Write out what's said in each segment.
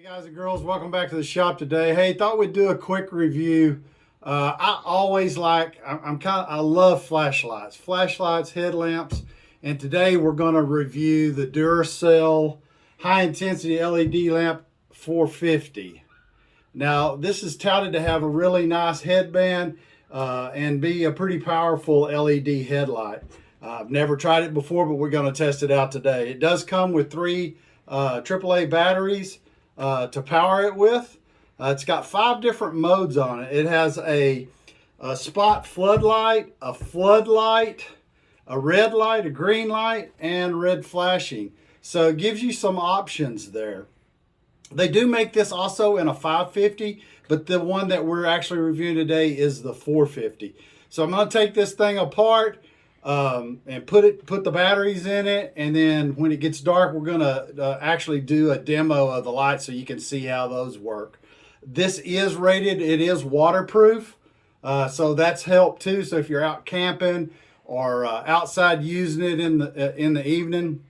Hey guys and girls, welcome back to the shop today. Hey, thought we'd do a quick review. I love flashlights, headlamps, and today we're going to review the Duracell High Intensity LED Lamp 450. Now, this is touted to have a really nice headband and be a pretty powerful LED headlight. I've never tried it before, but we're going to test it out today. It does come with three AAA batteries to power it with. It's got 5 different modes on it. It has a spot floodlight, a floodlight, a red light, a green light, and red flashing. So it gives you some options there. They do make this also in a 550, but the one that we're actually reviewing today is the 450. So I'm going to take this thing apart and put the batteries in it, and then when it gets dark, we're going to actually do a demo of the lights so you can see how those work. This is rated, it is waterproof, so that's helped too. So if you're out camping or outside using it in the evening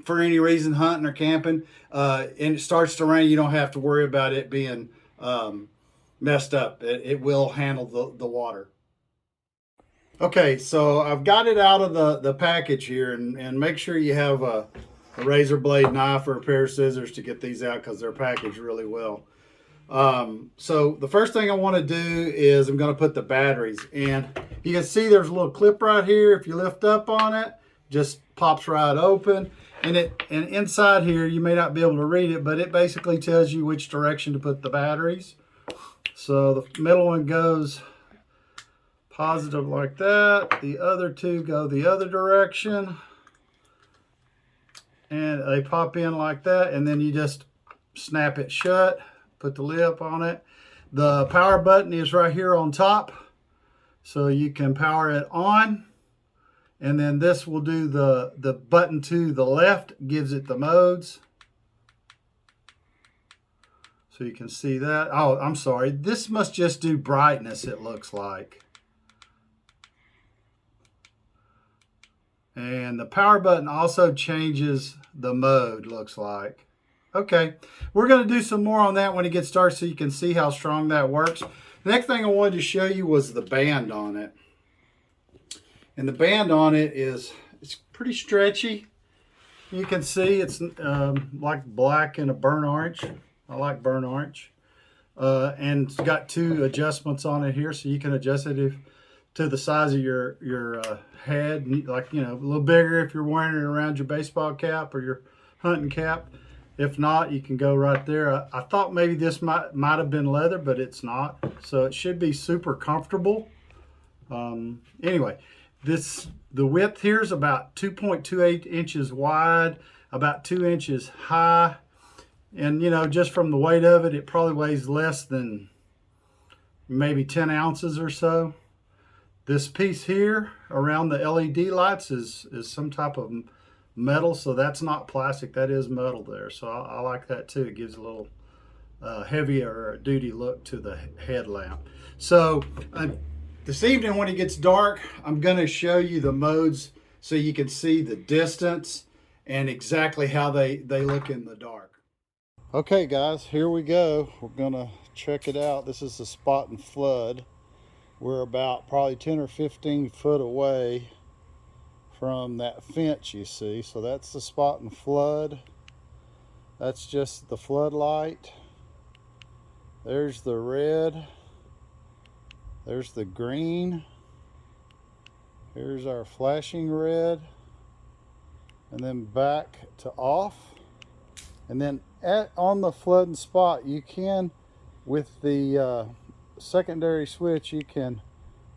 for any reason, hunting or camping, and it starts to rain, you don't have to worry about it being messed up. It will handle the water. Okay, so I've got it out of the package here, and make sure you have a razor blade knife or a pair of scissors to get these out because they're packaged really well. So the first thing I want to do is I'm going to put the batteries in. You can see there's a little clip right here. If you lift up on it, just pops right open. And inside here, you may not be able to read it, but it basically tells you which direction to put the batteries. So the middle one goes positive like that. The other two go the other direction. And they pop in like that, and then you just snap it shut, put the lid on it. The power button is right here on top, so you can power it on. And then this will do the button to the left, gives it the modes. So you can see that. Oh, I'm sorry. This must just do brightness, it looks like. And the power button also changes the mode, looks like. Okay, we're going to do some more on that when it gets dark so you can see how strong that works. The next thing I wanted to show you was the band on it. And the band on it it's pretty stretchy. You can see it's like black and a burnt orange. I like burnt orange. And it's got 2 adjustments on it here, so you can adjust it to the size of your head, like, you know, a little bigger if you're wearing it around your baseball cap or your hunting cap. If not, you can go right there. I thought maybe this might have been leather, but it's not. So it should be super comfortable. Anyway, the width here is about 2.28 inches wide, about 2 inches high. And, you know, just from the weight of it, it probably weighs less than maybe 10 ounces or so. This piece here around the LED lights is some type of metal, so that's not plastic, that is metal there. So I like that too. It gives a little heavier duty look to the headlamp. So this evening when it gets dark, I'm going to show you the modes so you can see the distance and exactly how they look in the dark. Okay guys, here we go. We're going to check it out. This is the spot and flood. We're about probably 10 or 15 foot away from that fence you see. So that's the spot and flood. That's just the floodlight. There's the red. There's the green. Here's our flashing red. And then back to off. And then on the flood and spot, you can, with the secondary switch, you can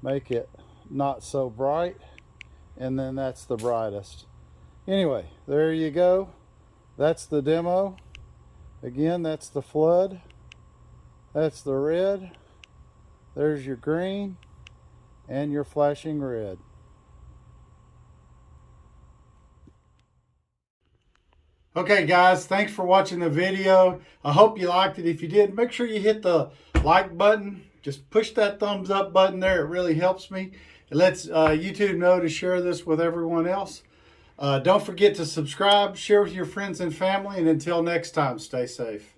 make it not so bright, and then that's the brightest. Anyway, there you go. That's the demo. Again, that's the flood, that's the red, there's your green, and your flashing red. Okay guys, thanks for watching the video. I hope you liked it. If you did, make sure you hit the like button. Just push that thumbs up button there. It really helps me. It lets YouTube know to share this with everyone else. Don't forget to subscribe, share with your friends and family, and until next time, stay safe.